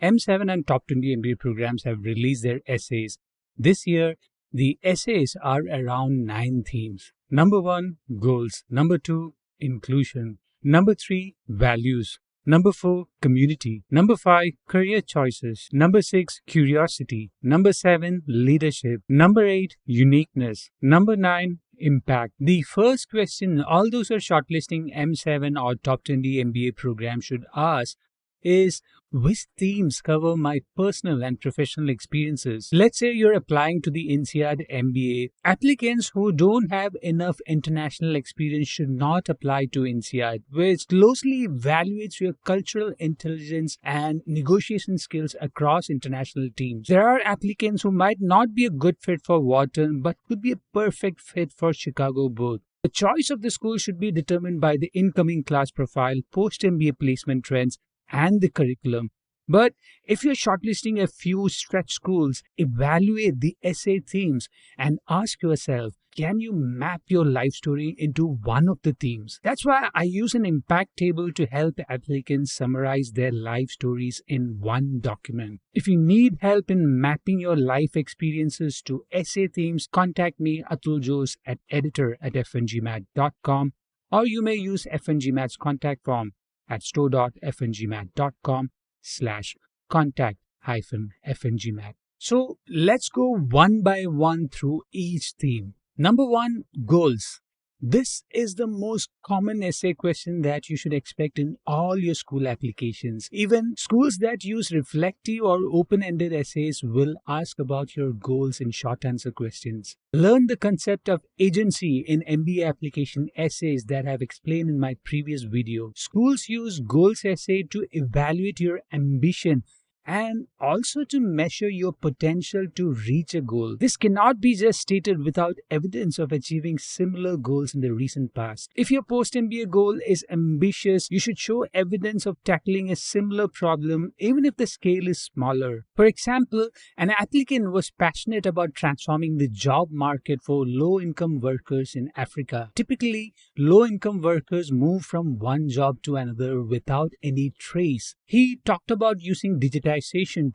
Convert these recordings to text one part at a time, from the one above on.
M7 and top 20 MBA programs have released their essays. This year, the essays are around 9 themes. Number 1, goals. Number 2, inclusion. Number 3, values. Number 4, community. Number 5, career choices. Number 6, curiosity. Number 7, leadership. Number 8, uniqueness. Number 9, impact. The first question all those who are shortlisting M7 or top 20 MBA program should ask is, which themes cover my personal and professional experiences? Let's say you're applying to the INSEAD MBA. Applicants who don't have enough international experience should not apply to INSEAD, which closely evaluates your cultural intelligence and negotiation skills across international teams. There are applicants who might not be a good fit for Wharton but could be a perfect fit for Chicago both. The choice of the school should be determined by the incoming class profile, post-MBA placement trends, and the curriculum. But if you're shortlisting a few stretch schools, evaluate the essay themes and ask yourself, can you map your life story into one of the themes? That's why I use an impact table to help applicants summarize their life stories in one document. If you need help in mapping your life experiences to essay themes, contact me, Atul Jose, at editor@f1gmat.com, or you may use F1GMAT's contact form at store.f1gmat.com/contact-fngmat. So let's go one by one through each theme. Number 1, goals. This is the most common essay question that you should expect in all your school applications. Even schools that use reflective or open-ended essays will ask about your goals in short answer questions. Learn the concept of agency in MBA Application Essays that I've explained in my previous video. Schools use goals essay to evaluate your ambition and also to measure your potential to reach a goal. This cannot be just stated without evidence of achieving similar goals in the recent past. If your post-MBA goal is ambitious, you should show evidence of tackling a similar problem even if the scale is smaller. For example, an applicant was passionate about transforming the job market for low-income workers in Africa. Typically, low-income workers move from one job to another without any trace. He talked about using digitization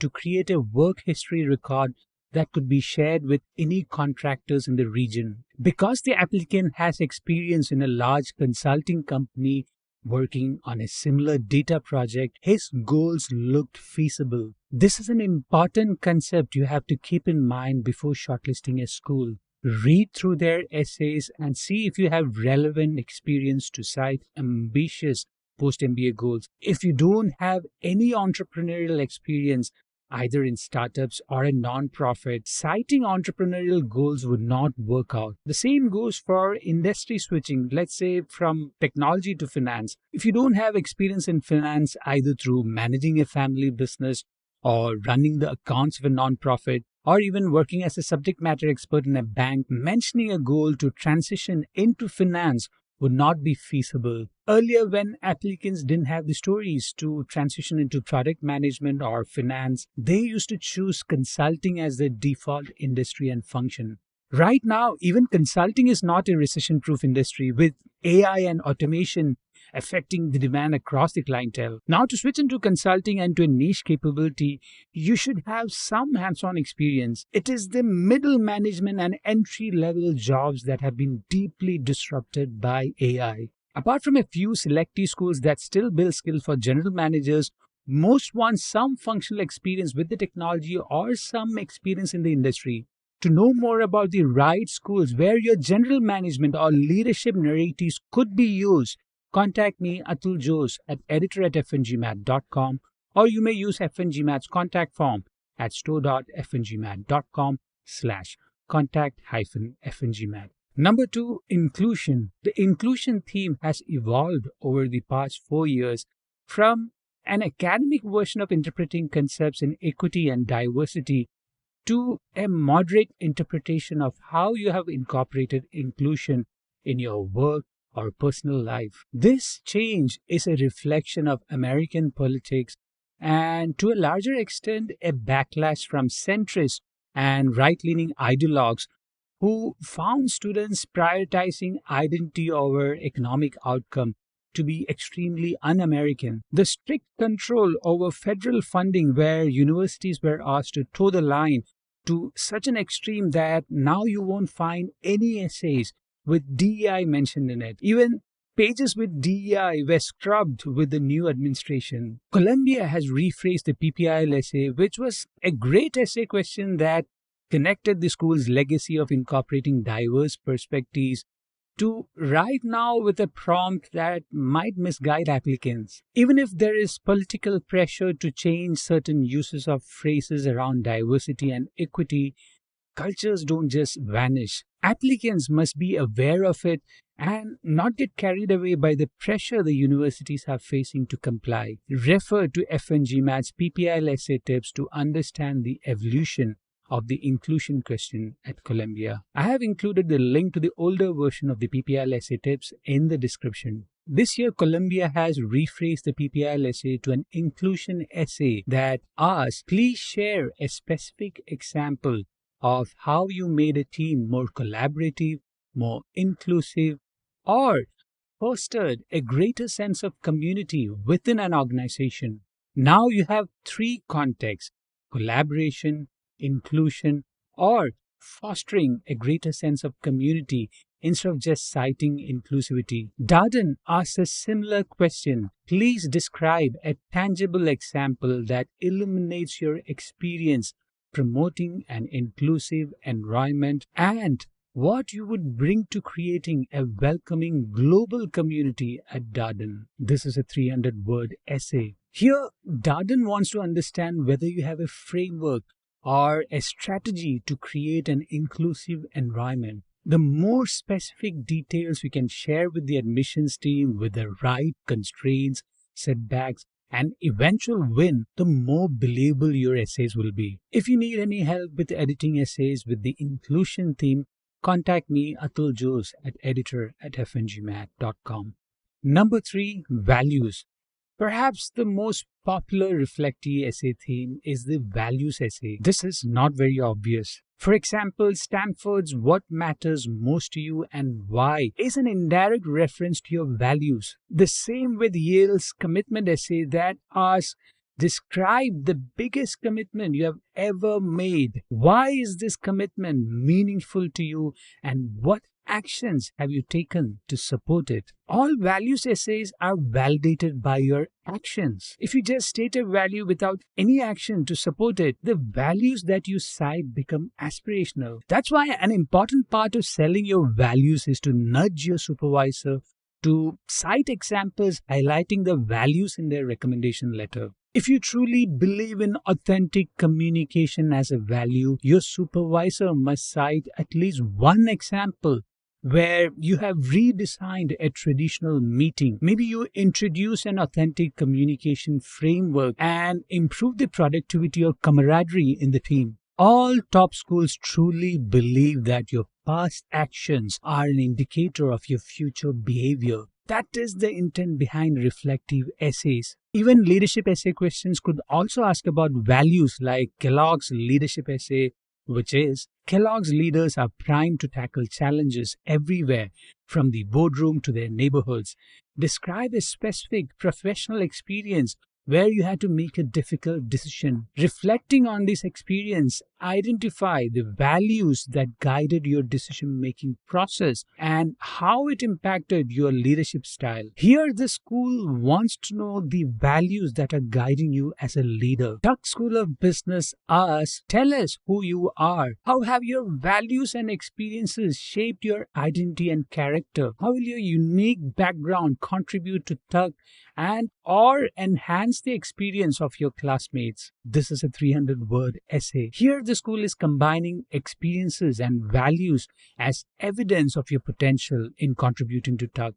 to create a work history record that could be shared with any contractors in the region. Because the applicant has experience in a large consulting company working on a similar data project, his goals looked feasible. This is an important concept you have to keep in mind before shortlisting a school. Read through their essays and see if you have relevant experience to cite ambitious post-MBA goals. If you don't have any entrepreneurial experience, either in startups or a non-profit, citing entrepreneurial goals would not work out. The same goes for industry switching, let's say from technology to finance. If you don't have experience in finance, either through managing a family business or running the accounts of a non-profit, or even working as a subject matter expert in a bank, mentioning a goal to transition into finance would not be feasible. Earlier, when applicants didn't have the stories to transition into product management or finance, they used to choose consulting as the default industry and function. Right now, even consulting is not a recession-proof industry, with AI and automation affecting the demand across the clientele. Now, to switch into consulting and to a niche capability, you should have some hands-on experience. It is the middle management and entry-level jobs that have been deeply disrupted by AI. Apart from a few selective schools that still build skills for general managers, most want some functional experience with the technology or some experience in the industry. To know more about the right schools where your general management or leadership narratives could be used, contact me, Atul Jose, at editor@f1gmat.com, or you may use F1GMAT's contact form at store.f1gmat.com/contact-f1gmat. Number 2, inclusion. The inclusion theme has evolved over the past 4 years from an academic version of interpreting concepts in equity and diversity to a moderate interpretation of how you have incorporated inclusion in your work or personal life. This change is a reflection of American politics and, to a larger extent, a backlash from centrist and right-leaning ideologues who found students prioritizing identity over economic outcome to be extremely un-American. The strict control over federal funding, where universities were asked to toe the line to such an extreme that now you won't find any essays with DEI mentioned in it. Even pages with DEI were scrubbed with the new administration. Columbia has rephrased the PPIL essay, which was a great essay question that connected the school's legacy of incorporating diverse perspectives to right now with a prompt that might misguide applicants. Even if there is political pressure to change certain uses of phrases around diversity and equity, cultures don't just vanish. Applicants must be aware of it and not get carried away by the pressure the universities are facing to comply. Refer to F1GMAT's PPIL essay tips to understand the evolution of the inclusion question at Columbia. I have included the link to the older version of the PPIL essay tips in the description. This year, Columbia has rephrased the PPIL essay to an inclusion essay that asks, please share a specific example of how you made a team more collaborative, more inclusive, or fostered a greater sense of community within an organization. Now you have three contexts: collaboration, inclusion, or fostering a greater sense of community instead of just citing inclusivity. Darden asks a similar question. Please describe a tangible example that illuminates your experience promoting an inclusive environment and what you would bring to creating a welcoming global community at Darden. This is a 300-word essay. Here, Darden wants to understand whether you have a framework or a strategy to create an inclusive environment. The more specific details you can share with the admissions team with the right constraints, setbacks, and eventual win, the more believable your essays will be. If you need any help with editing essays with the inclusion theme, contact me, Atul Jose, at editor@f1gmat.com. Number 3, values. Perhaps the most popular reflectee essay theme is the values essay. This is not very obvious. For example, Stanford's What Matters Most to You and Why is an indirect reference to your values. The same with Yale's commitment essay that asks, describe the biggest commitment you have ever made. Why is this commitment meaningful to you and what actions have you taken to support it? All values essays are validated by your actions. If you just state a value without any action to support it, the values that you cite become aspirational. That's why an important part of selling your values is to nudge your supervisor to cite examples highlighting the values in their recommendation letter. If you truly believe in authentic communication as a value, your supervisor must cite at least one example where you have redesigned a traditional meeting. Maybe you introduce an authentic communication framework and improve the productivity or camaraderie in the team. All top schools truly believe that your past actions are an indicator of your future behavior. That is the intent behind reflective essays. Even leadership essay questions could also ask about values, like Kellogg's leadership essay, which is, Kellogg's leaders are primed to tackle challenges everywhere, from the boardroom to their neighborhoods. Describe a specific professional experience where you had to make a difficult decision. Reflecting on this experience, identify the values that guided your decision-making process and how it impacted your leadership style. Here, the school wants to know the values that are guiding you as a leader. Tuck School of Business asks, tell us who you are. How have your values and experiences shaped your identity and character? How will your unique background contribute to Tuck and or enhance the experience of your classmates? This is a 300-word essay. Here, the school is combining experiences and values as evidence of your potential in contributing to Tuck.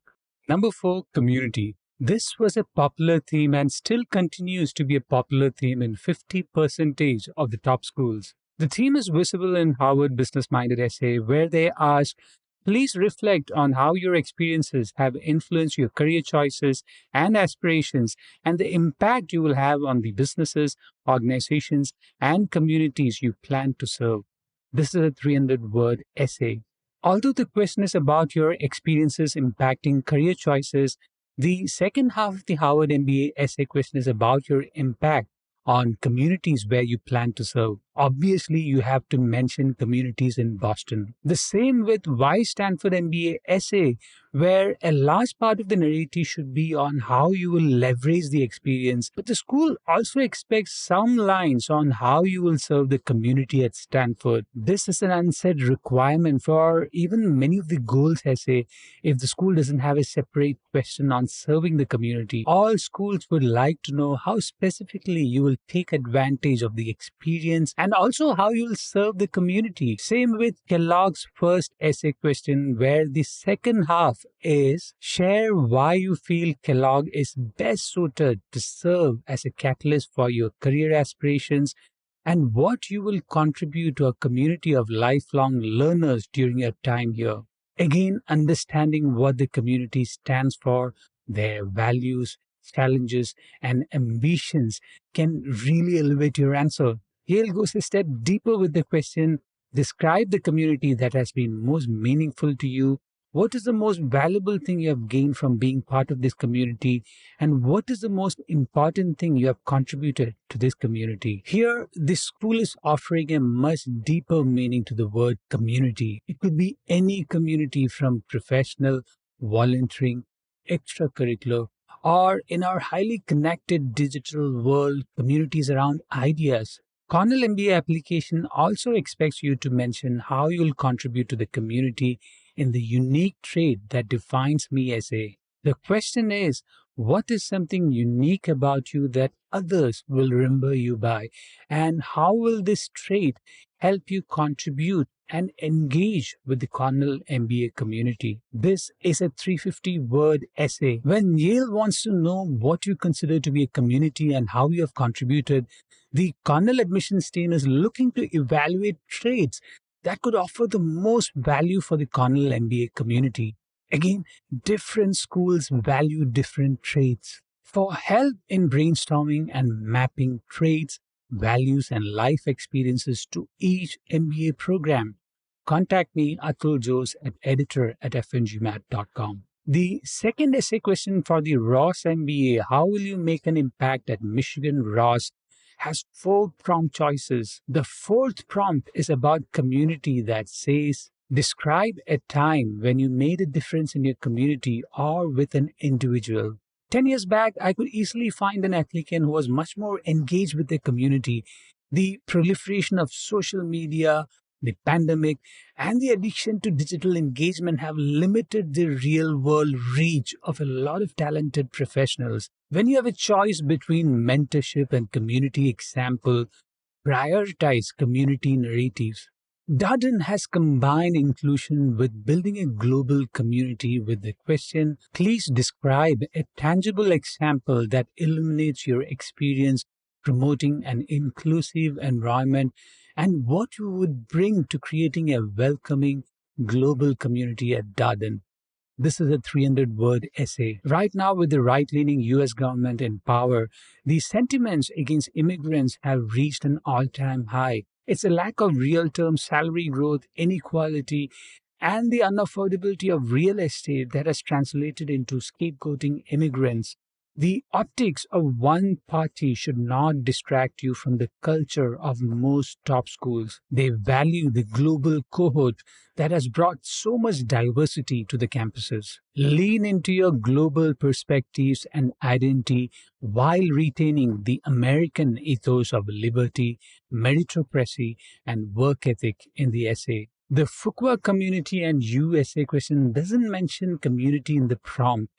Number 4, community. This was a popular theme and still continues to be a popular theme in 50% of the top schools. The theme is visible in Harvard Business Minded essay, where they ask, please reflect on how your experiences have influenced your career choices and aspirations and the impact you will have on the businesses, organizations, and communities you plan to serve. This is a 300-word essay. Although the question is about your experiences impacting career choices, The second half of the Harvard MBA essay question is about your impact on communities where you plan to serve. Obviously, you have to mention communities in Boston. The same with why Stanford MBA essay, where a large part of the narrative should be on how you will leverage the experience. But the school also expects some lines on how you will serve the community at Stanford. This is an unsaid requirement for even many of the goals essay. If the school doesn't have a separate question on serving the community, all schools would like to know how specifically you will take advantage of the experience and also how you will serve the community. Same with Kellogg's first essay question, where the second half is share why you feel Kellogg is best suited to serve as a catalyst for your career aspirations and what you will contribute to a community of lifelong learners during your time here. Again, understanding what the community stands for, their values, challenges, and ambitions can really elevate your answer. Yale goes a step deeper with the question, describe the community that has been most meaningful to you. What is the most valuable thing you have gained from being part of this community? And what is the most important thing you have contributed to this community? Here, the school is offering a much deeper meaning to the word community. It could be any community from professional, volunteering, extracurricular, or in our highly connected digital world, communities around ideas. Cornell MBA application also expects you to mention how you'll contribute to the community in the unique trait that defines me as a. The question is, what is something unique about you that others will remember you by? And how will this trait help you contribute and engage with the Cornell MBA community? This is a 350-word essay. When Yale wants to know what you consider to be a community and how you have contributed, the Cornell admissions team is looking to evaluate traits that could offer the most value for the Cornell MBA community. Again, different schools value different traits. For help in brainstorming and mapping traits, values, and life experiences to each MBA program, contact me, Atul Jose, at editor@f1gmat.com. The second essay question for the Ross MBA, how will you make an impact at Michigan Ross, has 4 prompt choices. The fourth prompt is about community that says, describe a time when you made a difference in your community or with an individual. 10 years back, I could easily find an applicant who was much more engaged with their community. The proliferation of social media, the pandemic, and the addiction to digital engagement have limited the real world reach of a lot of talented professionals. When you have a choice between mentorship and community example, prioritize community narratives. Darden has combined inclusion with building a global community with the question, please describe a tangible example that illuminates your experience promoting an inclusive environment and what you would bring to creating a welcoming global community at Darden. This is a 300-word essay. Right now, with the right-leaning US government in power, the sentiments against immigrants have reached an all-time high. It's a lack of real-term salary growth, inequality, and the unaffordability of real estate that has translated into scapegoating immigrants. The optics of one party should not distract you from the culture of most top schools. They value the global cohort that has brought so much diversity to the campuses. Lean into your global perspectives and identity while retaining the American ethos of liberty, meritocracy, and work ethic in the essay. The Fuqua community and USA question doesn't mention community in the prompt,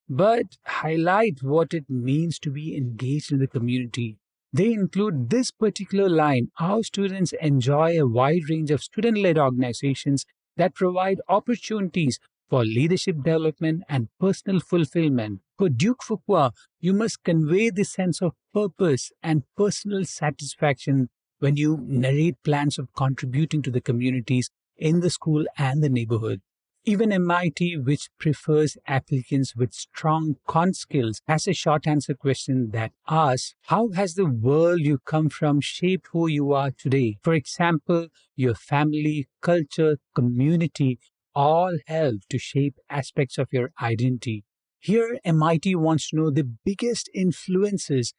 but highlight what it means to be engaged in the community. They include this particular line, our students enjoy a wide range of student-led organizations that provide opportunities for leadership development and personal fulfillment. For Duke Fuqua, you must convey the sense of purpose and personal satisfaction when you narrate plans of contributing to the communities in the school and the neighborhood. Even MIT, which prefers applicants with strong quant skills, has a short answer question that asks, how has the world you come from shaped who you are today? For example, your family, culture, community all help to shape aspects of your identity. Here, MIT wants to know the biggest influences.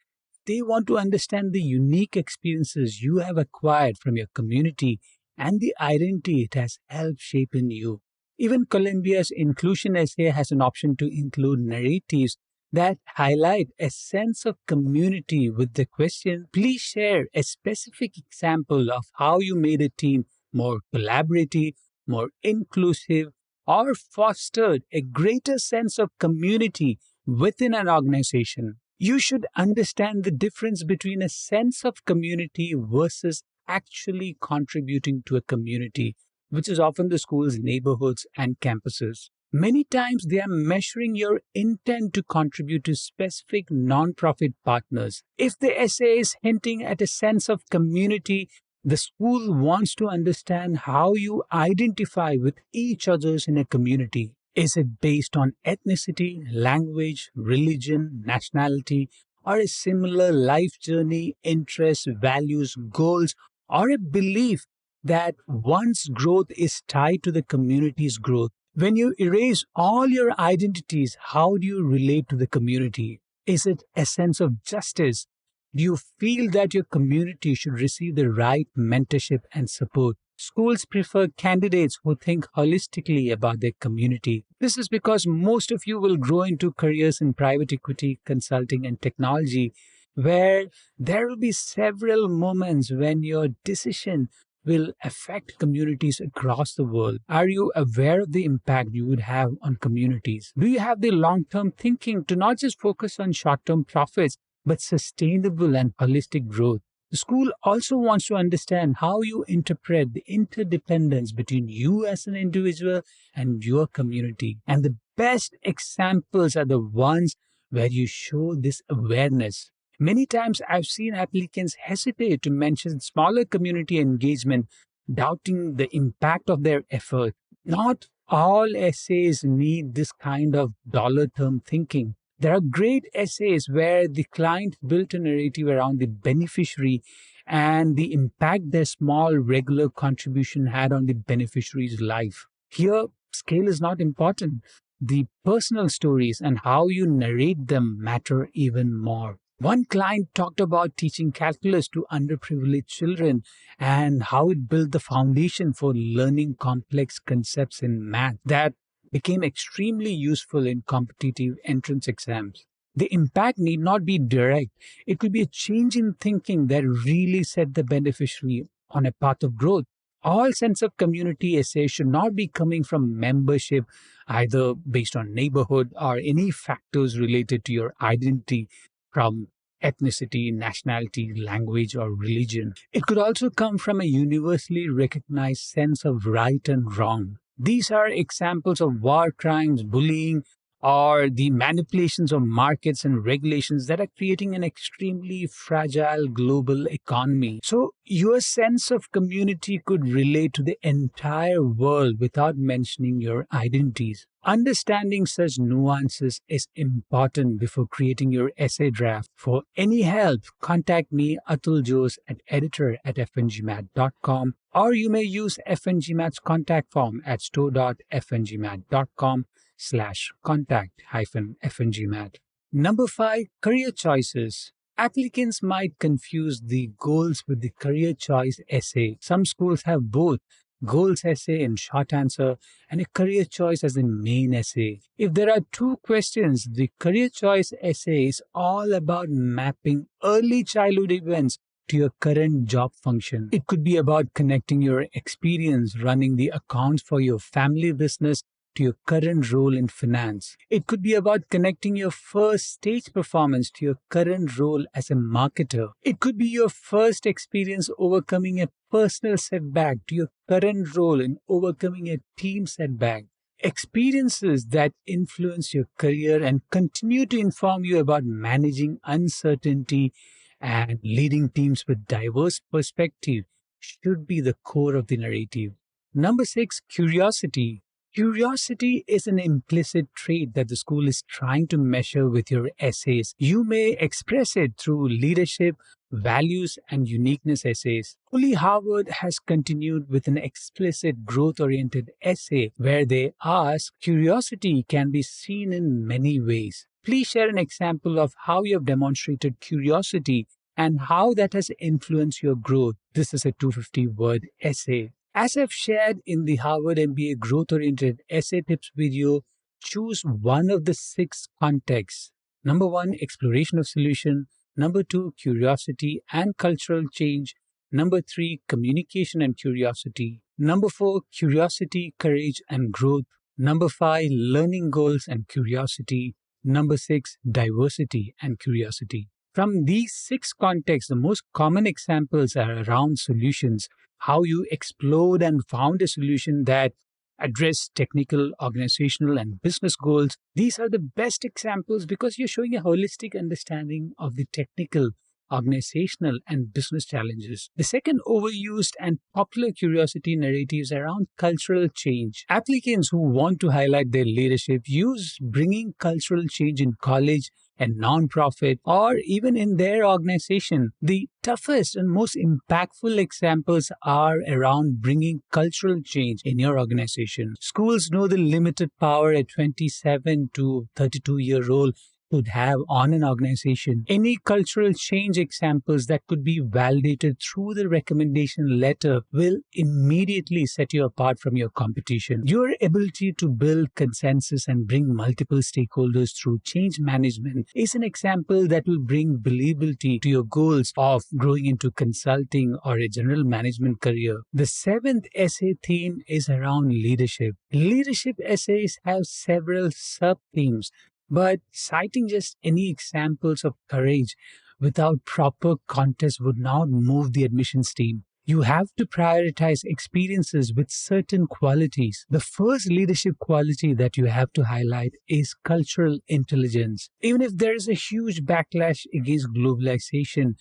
They want to understand the unique experiences you have acquired from your community and the identity it has helped shape in you. Even Columbia's inclusion essay has an option to include narratives that highlight a sense of community with the question, please share a specific example of how you made a team more collaborative, more inclusive, or fostered a greater sense of community within an organization. You should understand the difference between a sense of community versus actually contributing to a community, which is often the schools, neighborhoods, and campuses. Many times they are measuring your intent to contribute to specific nonprofit partners. If the essay is hinting at a sense of community, the school wants to understand how you identify with each others in a community. Is it based on ethnicity, language, religion, nationality, or a similar life journey, interests, values, goals, or a belief that one's growth is tied to the community's growth? When you erase all your identities, how do you relate to the community? Is it a sense of justice? Do you feel that your community should receive the right mentorship and support? Schools prefer candidates who think holistically about their community. This is because most of you will grow into careers in private equity, consulting, and technology, where there will be several moments when your decision will affect communities across the world. Are you aware of the impact you would have on communities? Do you have the long term thinking to not just focus on short term profits, but sustainable and holistic growth? The school also wants to understand how you interpret the interdependence between you as an individual and your community. And the best examples are the ones where you show this awareness. Many times I've seen applicants hesitate to mention smaller community engagement, doubting the impact of their effort. Not all essays need this kind of dollar term thinking. There are great essays where the client built a narrative around the beneficiary and the impact their small regular contribution had on the beneficiary's life. Here, scale is not important. The personal stories and how you narrate them matter even more. One client talked about teaching calculus to underprivileged children and how it built the foundation for learning complex concepts in math that became extremely useful in competitive entrance exams. The impact need not be direct. It could be a change in thinking that really set the beneficiary on a path of growth. All sense of community essays should not be coming from membership, either based on neighborhood or any factors related to your identity from ethnicity, nationality, language, or religion. It could also come from a universally recognized sense of right and wrong. These are examples of war crimes, bullying, or the manipulations of markets and regulations that are creating an extremely fragile global economy. So, your sense of community could relate to the entire world without mentioning your identities. Understanding such nuances is important before creating your essay draft. For any help, contact me, Atul Jose, at editor@fngmat.com, or you may use FNGMAT's contact form at store.fngmat.com/contact-fngmat. Number 5, career choices. Applicants might confuse the goals with the career choice essay. Some schools have both goals essay and short answer, and a career choice as the main essay. If there are two questions, the career choice essay is all about mapping early childhood events to your current job function. It could be about connecting your experience running the accounts for your family business to your current role in finance. It could be about connecting your first stage performance to your current role as a marketer. It could be your first experience overcoming a personal setback to your current role in overcoming a team setback. Experiences that influence your career and continue to inform you about managing uncertainty and leading teams with diverse perspective should be the core of the narrative. Number 6, curiosity. Curiosity is an implicit trait that the school is trying to measure with your essays. You may express it through leadership values, and uniqueness essays. Fully Harvard has continued with an explicit growth-oriented essay where they ask, curiosity can be seen in many ways. Please share an example of how you have demonstrated curiosity and how that has influenced your growth. This is a 250-word essay. As I've shared in the Harvard MBA growth-oriented essay tips video, choose one of the 6 contexts. Number 1, exploration of solution. Number 2, curiosity and cultural change. Number 3, communication and curiosity. Number 4, curiosity, courage and growth. Number 5, learning goals and curiosity. Number 6, diversity and curiosity. From these 6 contexts, the most common examples are around solutions, how you explored and found a solution that address technical, organizational, and business goals. These are the best examples because you're showing a holistic understanding of the technical, organizational, and business challenges. The second overused and popular curiosity narratives around cultural change. Applicants who want to highlight their leadership use bringing cultural change in college and nonprofit, or even in their organization. The toughest and most impactful examples are around bringing cultural change in your organization. Schools know the limited power a 27 to 32-year-old could have on an organization. Any cultural change examples that could be validated through the recommendation letter will immediately set you apart from your competition. Your ability to build consensus and bring multiple stakeholders through change management is an example that will bring believability to your goals of growing into consulting or a general management career. The 7th essay theme is around leadership. Leadership essays have several sub-themes, but citing just any examples of courage without proper context would not move the admissions team. You have to prioritize experiences with certain qualities. The first leadership quality that you have to highlight is cultural intelligence. Even if there is a huge backlash against globalization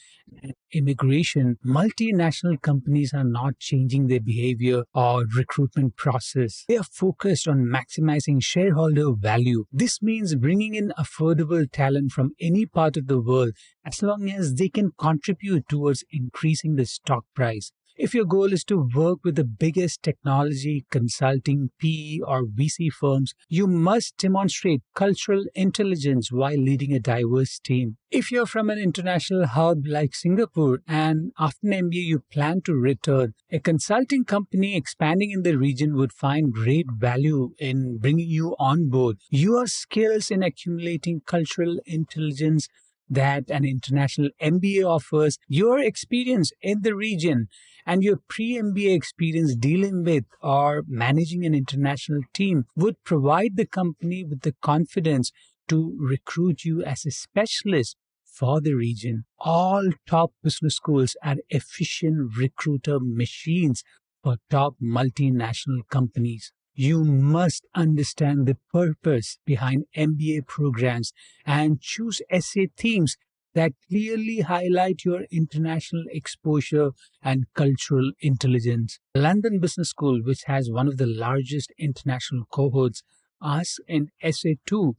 and immigration, multinational companies are not changing their behavior or recruitment process. They are focused on maximizing shareholder value. This means bringing in affordable talent from any part of the world as long as they can contribute towards increasing the stock price. If your goal is to work with the biggest technology, consulting, PE, or VC firms, you must demonstrate cultural intelligence while leading a diverse team. If you're from an international hub like Singapore and after an MBA you plan to return, a consulting company expanding in the region would find great value in bringing you on board. Your skills in accumulating cultural intelligence that an international MBA offers, your experience in the region, and your pre-MBA experience dealing with or managing an international team would provide the company with the confidence to recruit you as a specialist for the region. All top business schools are efficient recruiter machines for top multinational companies. You must understand the purpose behind MBA programs and choose essay themes that clearly highlight your international exposure and cultural intelligence. London Business School, which has one of the largest international cohorts, asks in essay 2,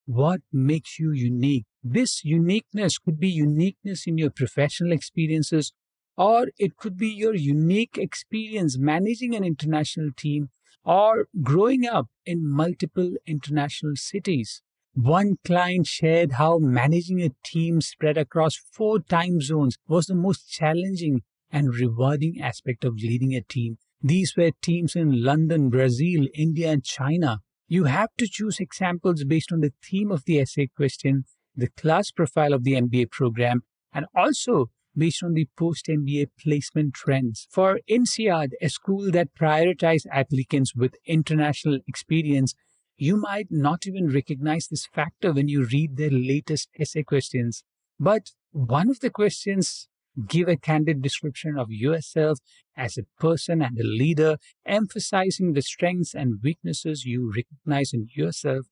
what makes you unique? This uniqueness could be uniqueness in your professional experiences, or it could be your unique experience managing an international team or growing up in multiple international cities. One client shared how managing a team spread across 4 time zones was the most challenging and rewarding aspect of leading a team. These were teams in London, Brazil, India, and China. You have to choose examples based on the theme of the essay question, the class profile of the MBA program, and also based on the post-MBA placement trends. For INSEAD, a school that prioritizes applicants with international experience, you might not even recognize this factor when you read their latest essay questions. But one of the questions give a candid description of yourself as a person and a leader, emphasizing the strengths and weaknesses you recognize in yourself,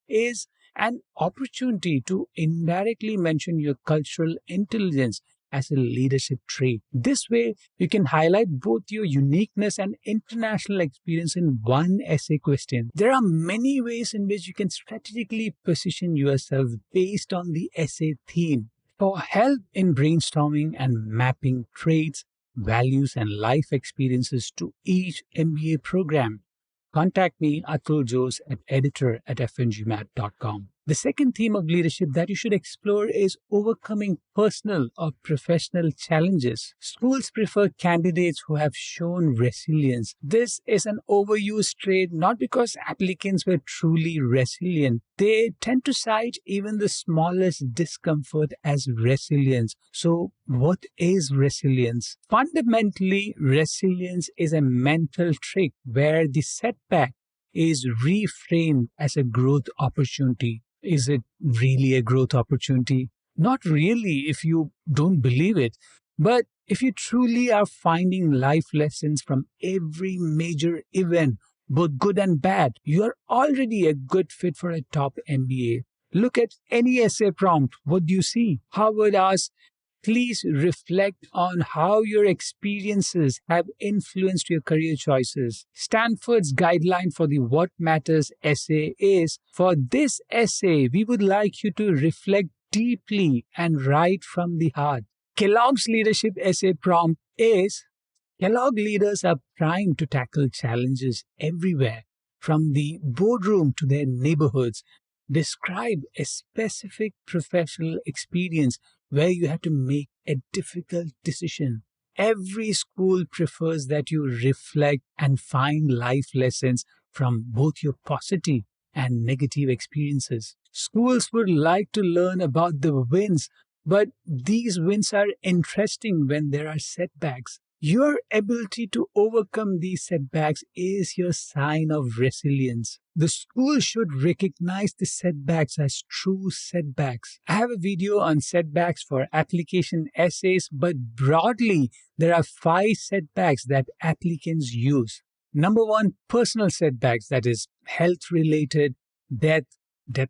is an opportunity to indirectly mention your cultural intelligence as a leadership trait. This way, you can highlight both your uniqueness and international experience in one essay question. There are many ways in which you can strategically position yourself based on the essay theme. For help in brainstorming and mapping traits, values, and life experiences to each MBA program, contact me, Atul Jose, at editor@f1gmat.com. The second theme of leadership that you should explore is overcoming personal or professional challenges. Schools prefer candidates who have shown resilience. This is an overused trait not because applicants were truly resilient. They tend to cite even the smallest discomfort as resilience. So, what is resilience? Fundamentally, resilience is a mental trick where the setback is reframed as a growth opportunity. Is it really a growth opportunity? Not really if you don't believe it. But if you truly are finding life lessons from every major event, both good and bad, you are already a good fit for a top MBA. Look at any essay prompt. What do you see? Harvard asks, please reflect on how your experiences have influenced your career choices. Stanford's guideline for the What Matters essay is, for this essay, we would like you to reflect deeply and write from the heart. Kellogg's leadership essay prompt is, Kellogg leaders are primed to tackle challenges everywhere, from the boardroom to their neighborhoods. Describe a specific professional experience where you had to make a difficult decision. Every school prefers that you reflect and find life lessons from both your positive and negative experiences. Schools would like to learn about the wins, but these wins are interesting when there are setbacks. Your ability to overcome these setbacks is your sign of resilience. The school should recognize the setbacks as true setbacks. I have a video on setbacks for application essays, but broadly, there are 5 setbacks that applicants use. Number 1, personal setbacks, that is health-related, death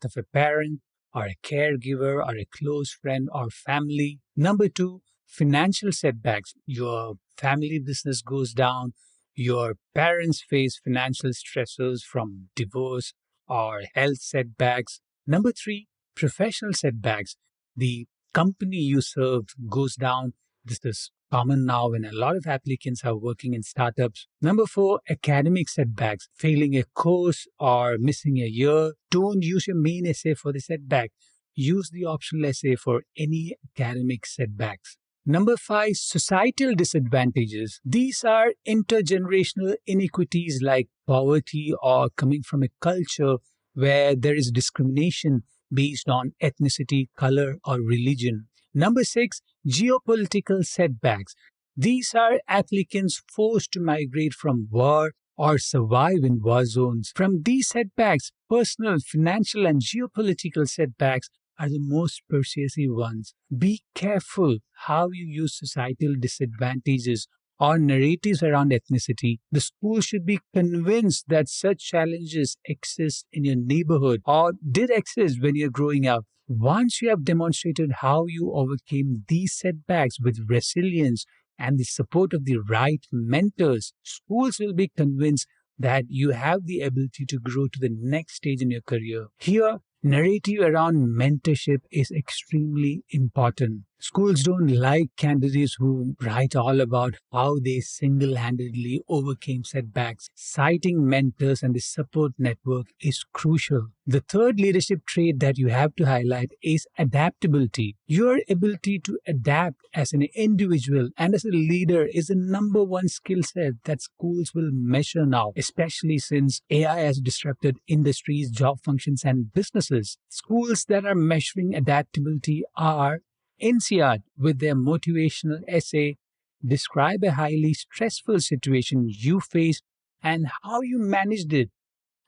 of a parent, or a caregiver, or a close friend or family. Number 2, financial setbacks. Your family business goes down, your parents face financial stressors from divorce or health setbacks. Number 3, professional setbacks. The company you serve goes down. This is common now when a lot of applicants are working in startups. Number 4, academic setbacks. Failing a course or missing a year. Don't use your main essay for the setback. Use the optional essay for any academic setbacks. Number 5, societal disadvantages. These are intergenerational inequities like poverty or coming from a culture where there is discrimination based on ethnicity, color, or religion. Number 6, geopolitical setbacks. These are applicants forced to migrate from war or survive in war zones. From these setbacks, personal, financial, and geopolitical setbacks are the most persuasive ones. Be careful how you use societal disadvantages or narratives around ethnicity. The school should be convinced that such challenges exist in your neighborhood or did exist when you're growing up. Once you have demonstrated how you overcame these setbacks with resilience and the support of the right mentors, schools will be convinced that you have the ability to grow to the next stage in your career. Here, narrative around mentorship is extremely important. Schools don't like candidates who write all about how they single-handedly overcame setbacks. Citing mentors and the support network is crucial. The third leadership trait that you have to highlight is adaptability. Your ability to adapt as an individual and as a leader is the number 1 skill set that schools will measure now, especially since AI has disrupted industries, job functions, and businesses. Schools that are measuring adaptability are INSEAD with their motivational essay, describe a highly stressful situation you faced and how you managed it.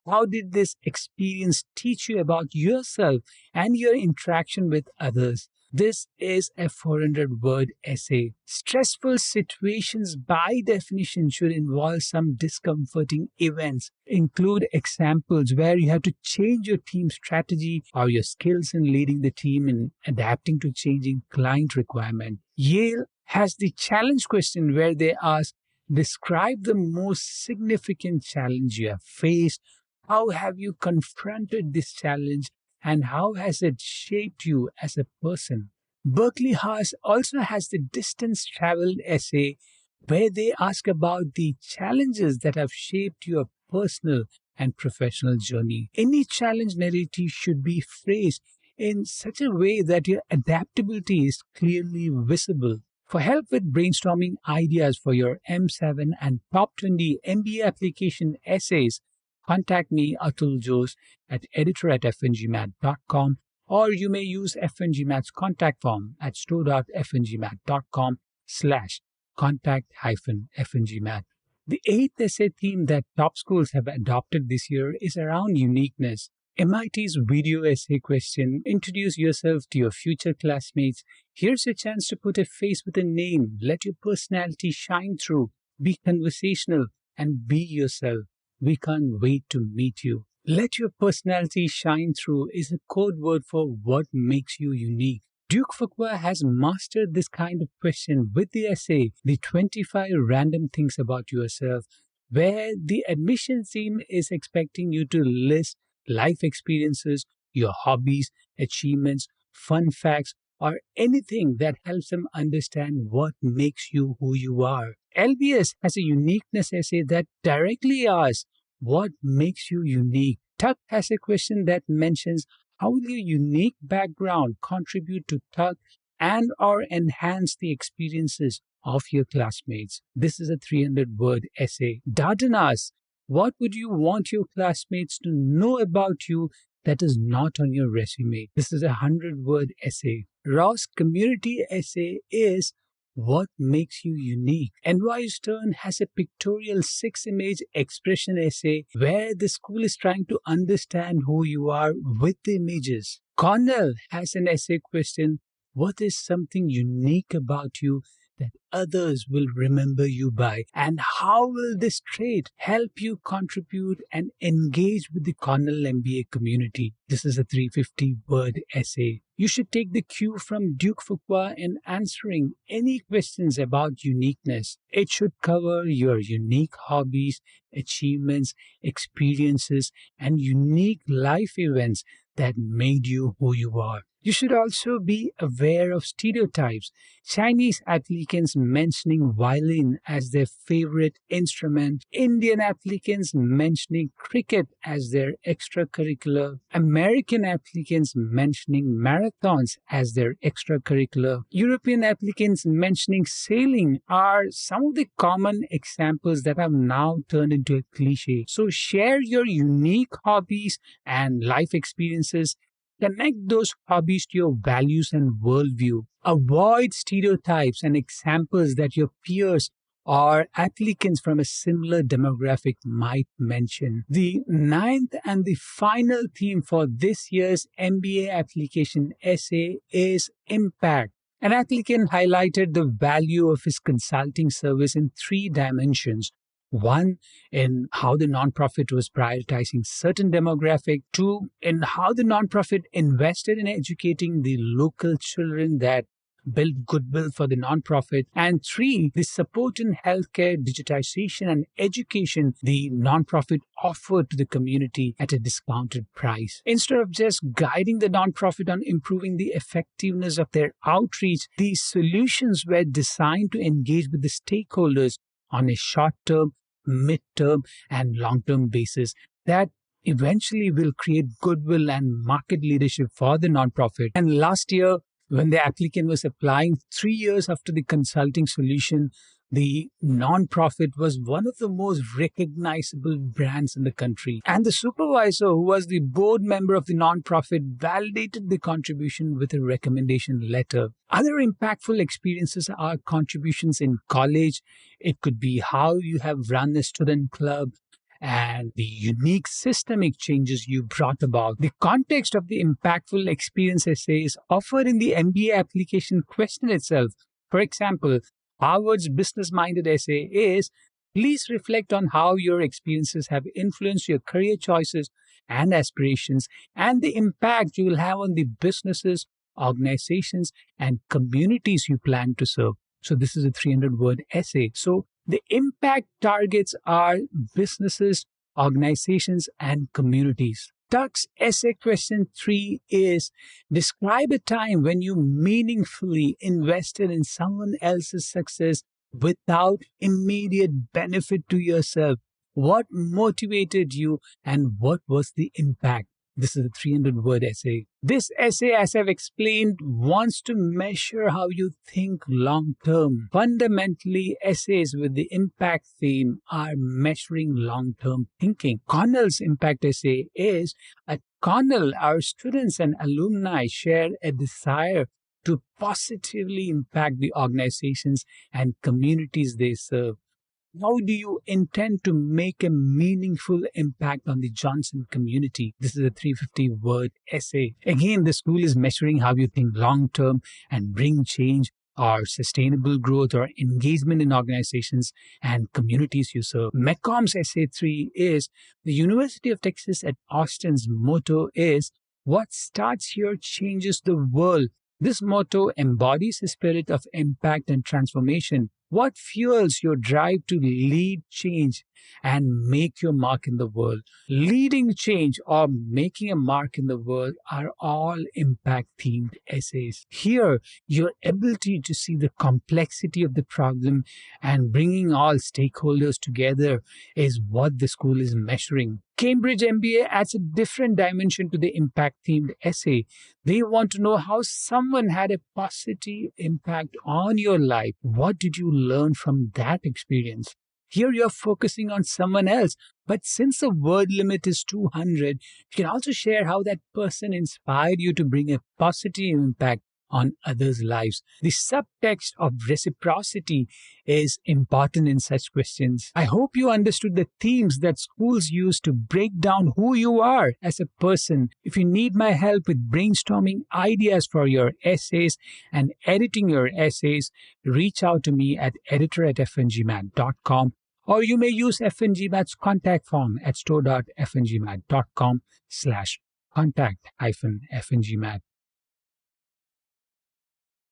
How did this experience teach you about yourself and your interaction with others? This is a 400-word essay. Stressful situations, by definition, should involve some discomforting events. Include examples where you have to change your team strategy or your skills in leading the team in adapting to changing client requirement. Yale has the challenge question where they ask, describe the most significant challenge you have faced. How have you confronted this challenge and how has it shaped you as a person? Berkeley Haas also has the distance traveled essay where they ask about the challenges that have shaped your personal and professional journey. Any challenge narrative should be phrased in such a way that your adaptability is clearly visible. For help with brainstorming ideas for your M7 and Top 20 MBA application essays, contact me, Atul Jose, at editor@f1gmat.com, or you may use F1GMAT's contact form at store.f1gmat.com/contact-f1gmat. The eighth essay theme that top schools have adopted this year is around uniqueness. MIT's video essay question, introduce yourself to your future classmates. Here's your chance to put a face with a name. Let your personality shine through. Be conversational and be yourself. We can't wait to meet you. Let your personality shine through is a code word for what makes you unique. Duke Fuqua has mastered this kind of question with the essay, The 25 Random Things About Yourself, where the admission theme is expecting you to list life experiences, your hobbies, achievements, fun facts, or anything that helps them understand what makes you who you are. LBS has a uniqueness essay that directly asks, what makes you unique? Tuck has a question that mentions how will your unique background contribute to Tuck and or enhance the experiences of your classmates. This is a 300-word essay. Darden asks, what would you want your classmates to know about you that is not on your resume? This is a 100-word essay. Ross' community essay is what makes you unique. NYU Stern has a pictorial 6-image expression essay where the school is trying to understand who you are with the images. Cornell has an essay question, what is something unique about you that others will remember you by, and how will this trait help you contribute and engage with the Cornell MBA community? This is a 350-word essay. You should take the cue from Duke Fuqua in answering any questions about uniqueness. It should cover your unique hobbies, achievements, experiences, and unique life events that made you who you are. You should also be aware of stereotypes. Chinese applicants mentioning violin as their favorite instrument, Indian applicants mentioning cricket as their extracurricular, American applicants mentioning marathons as their extracurricular, European applicants mentioning sailing are some of the common examples that have now turned into a cliche. So share your unique hobbies and life experiences. Connect those hobbies to your values and worldview. Avoid stereotypes and examples that your peers or applicants from a similar demographic might mention. The ninth and the final theme for this year's MBA application essay is impact. An applicant highlighted the value of his consulting service in 3 dimensions. 1, in how the nonprofit was prioritizing certain demographic. 2, in how the nonprofit invested in educating the local children that built goodwill for the nonprofit. And 3, the support in healthcare, digitization, and education the nonprofit offered to the community at a discounted price. Instead of just guiding the nonprofit on improving the effectiveness of their outreach, these solutions were designed to engage with the stakeholders on a short-term, mid-term, and long-term basis that eventually will create goodwill and market leadership for the nonprofit. And last year, when the applicant was applying 3 years after the consulting solution, the nonprofit was one of the most recognizable brands in the country. And the supervisor, who was the board member of the nonprofit, validated the contribution with a recommendation letter. Other impactful experiences are contributions in college. It could be how you have run a student club and the unique systemic changes you brought about. The context of the impactful experience essay is offered in the MBA application question itself. For example, Harvard's business-minded essay is, please reflect on how your experiences have influenced your career choices and aspirations and the impact you will have on the businesses, organizations, and communities you plan to serve. So this is a 300-word essay. So the impact targets are businesses, organizations, and communities. Tuck's essay question 3 is describe a time when you meaningfully invested in someone else's success without immediate benefit to yourself. What motivated you and what was the impact? This is a 300-word essay. This essay, as I've explained, wants to measure how you think long term. Fundamentally, essays with the impact theme are measuring long term thinking. Cornell's impact essay is at Cornell, our students and alumni share a desire to positively impact the organizations and communities they serve. How do you intend to make a meaningful impact on the Johnson community? This is a 350-word essay. Again, the school is measuring how you think long term and bring change or sustainable growth or engagement in organizations and communities you serve. McComb's essay 3 is the University of Texas at Austin's motto is what starts here changes the world. This motto embodies a spirit of impact and transformation. What fuels your drive to lead change and make your mark in the world? Leading change or making a mark in the world are all impact-themed essays. Here, your ability to see the complexity of the problem and bringing all stakeholders together is what the school is measuring. Cambridge MBA adds a different dimension to the impact-themed essay. They want to know how someone had a positive impact on your life. What did you learn from that experience? Here you're focusing on someone else, but since the word limit is 200, you can also share how that person inspired you to bring a positive impact on others' lives. The subtext of reciprocity is important in such questions. I hope you understood the themes that schools use to break down who you are as a person. If you need my help with brainstorming ideas for your essays and editing your essays, reach out to me at editor@f1gmat.com, or you may use F1GMAT's contact form at store.f1gmat.com/contact-F1GMAT.